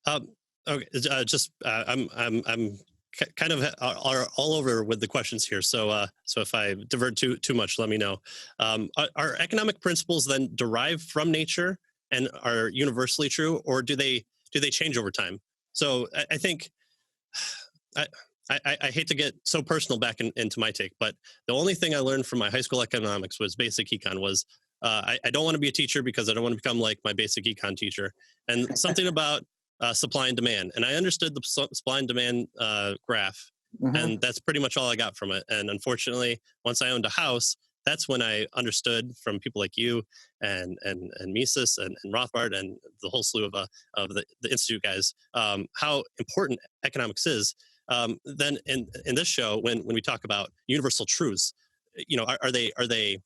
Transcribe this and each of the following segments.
Um, okay, I'm kind of are all over with the questions here. So if I divert too much, let me know. Are economic principles then derived from nature and are universally true, or do they change over time? So I think I, I hate to get so personal into my take, but the only thing I learned from my high school economics was basic econ was I don't want to be a teacher because I don't want to become like my basic econ teacher. And something about supply and demand. And I understood the supply and demand graph. Hmm. And that's pretty much all I got from it. And unfortunately, once I owned a house, that's when I understood from people like you and Mises and Rothbard and the whole slew of the Institute guys how important economics is. Then in this show, when we talk about universal truths, are they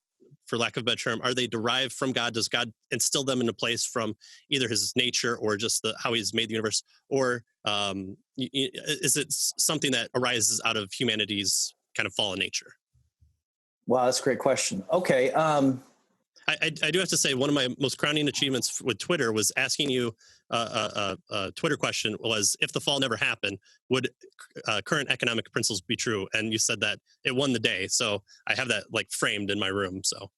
for lack of a better term, are they derived from God? Does God instill them into place from either his nature or just how he's made the universe? Or is it something that arises out of humanity's kind of fallen nature? Wow, that's a great question. Okay. I do have to say one of my most crowning achievements with Twitter was asking you a Twitter question was if the fall never happened, would current economic principles be true? And you said that it won the day. So I have that like framed in my room. So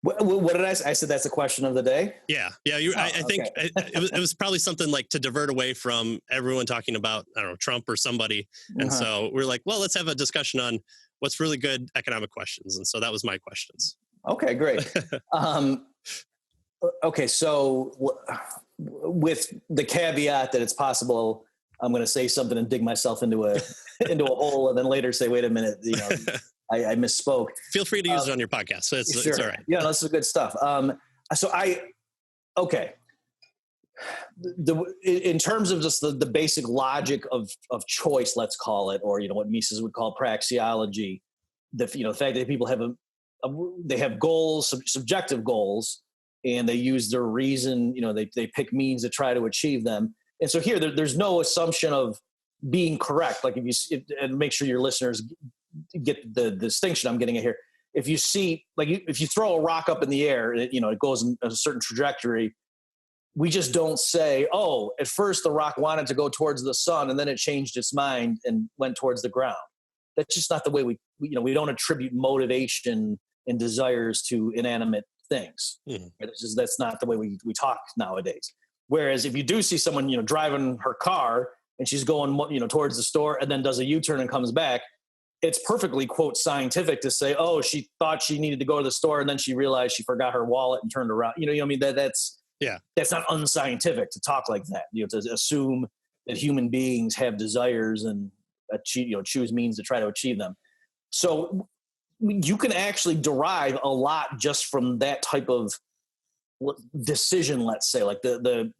What did I say? I said that's the question of the day. yeah. I think Okay. it was probably something like to divert away from everyone talking about I don't know Trump or somebody, and Uh-huh. so we're like, well, let's have a discussion on what's really good economic questions, and so that was my questions. Okay, great. Um, okay, so with the caveat that it's possible I'm going to say something and dig myself into a into a hole, and then later say, "Wait a minute, I misspoke." Feel free to use it on your podcast. So it's all Sure, right. yeah, this is good stuff. So I okay, in terms of just the basic logic of choice, let's call it, or what Mises would call praxeology, the fact that people have they have goals, subjective goals, and they use their reason. They pick means to try to achieve them. And so here, there's no assumption of being correct. Like and make sure your listeners get the distinction I'm getting at here. If you see, like, if you throw a rock up in the air, it goes in a certain trajectory. We just don't say, oh, at first the rock wanted to go towards the sun and then it changed its mind and went towards the ground. That's just not the way we don't attribute motivation and desires to inanimate things. Mhm. That's not the way we talk nowadays. Whereas if you do see someone, driving her car and she's going, towards the store and then does a U-turn and comes back, it's perfectly, quote, scientific to say, oh, she thought she needed to go to the store and then she realized she forgot her wallet and turned around. I mean, that's Yeah. not unscientific to talk like that. To assume that human beings have desires and choose means to try to achieve them. So you can actually derive a lot just from that type of decision. Let's say, like I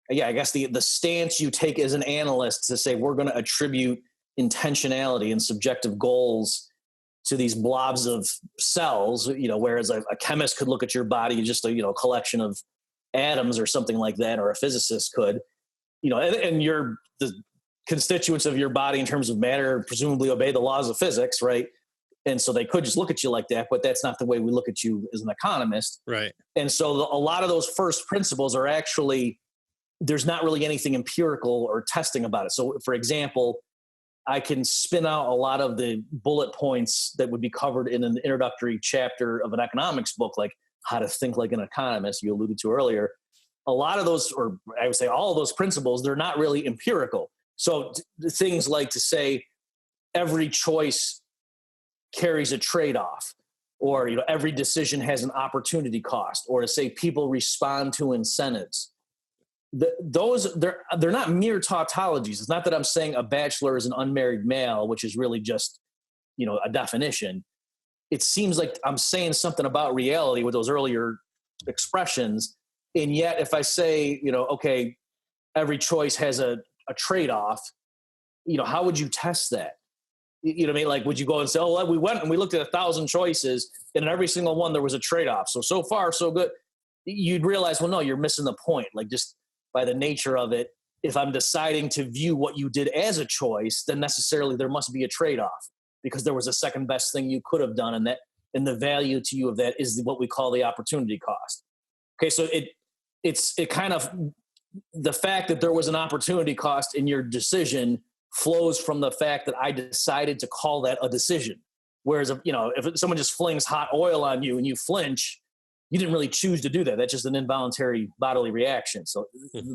guess the stance you take as an analyst to say we're going to attribute intentionality and subjective goals to these blobs of cells, whereas a chemist could look at your body just a collection of atoms or something like that, or a physicist could, and the constituents of your body in terms of matter presumably obey the laws of physics, right? And so they could just look at you like that, but that's not the way we look at you as an economist. Right. And so a lot of those first principles are actually, there's not really anything empirical or testing about it. So for example, I can spin out a lot of the bullet points that would be covered in an introductory chapter of an economics book, like How to Think Like an Economist, you alluded to earlier. A lot of those, or I would say all of those principles, they're not really empirical. So things like to say every choice carries a trade-off, or every decision has an opportunity cost, or to say people respond to incentives. They're not mere tautologies. It's not that I'm saying a bachelor is an unmarried male, which is really just a definition. It seems like I'm saying something about reality with those earlier expressions, and yet if I say okay, every choice has a trade-off, how would you test that? You know what I mean? Like, would you go and say, oh, we went and we looked at 1,000 choices, and in every single one there was a trade-off, so far so good? You'd realize, well, no, you're missing the point. Like, just by the nature of it, if I'm deciding to view what you did as a choice, then necessarily there must be a trade-off because there was a second best thing you could have done, and the value to you of that is what we call the opportunity cost. Okay, so it kind of the fact that there was an opportunity cost in your decision flows from the fact that I decided to call that a decision. Whereas, if someone just flings hot oil on you and you flinch, you didn't really choose to do that. That's just an involuntary bodily reaction. So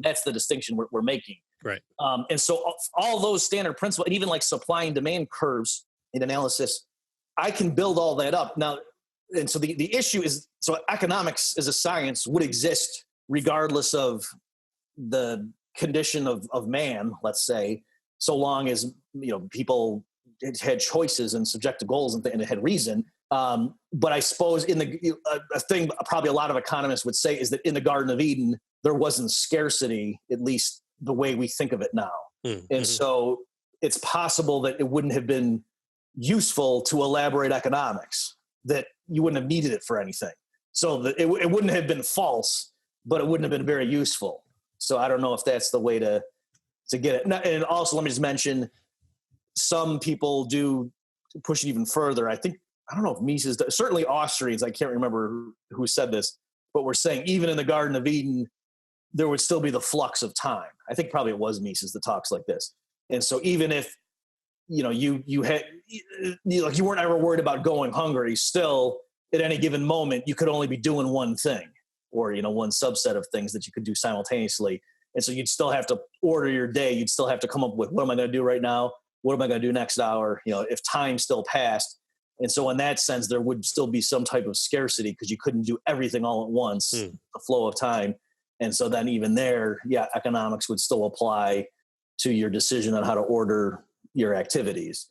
that's the distinction we're making. Right. And so all those standard principles, and even like supply and demand curves in analysis, I can build all that up. Now, and so the issue is, so economics as a science would exist regardless of the condition of man, let's say, so long as people had choices and subjective goals and it had reason. But I suppose a thing probably a lot of economists would say is that in the Garden of Eden there wasn't scarcity, at least the way we think of it now. Mm-hmm. And so it's possible that it wouldn't have been useful to elaborate economics, that you wouldn't have needed it for anything. So that it wouldn't have been false, but it wouldn't have been very useful. So I don't know if that's the way to get it. And also, let me just mention, some people do push it even further. I don't know if Mises, certainly Austrians, I can't remember who said this, but we're saying even in the Garden of Eden, there would still be the flux of time. I think probably it was Mises that talks like this. And so even if, you weren't ever worried about going hungry, still at any given moment, you could only be doing one thing, or, one subset of things that you could do simultaneously. And so you'd still have to order your day. You'd still have to come up with, what am I going to do right now? What am I going to do next hour? If time still passed. And so in that sense, there would still be some type of scarcity because you couldn't do everything all at once, the flow of time. And so then even there, economics would still apply to your decision on how to order your activities.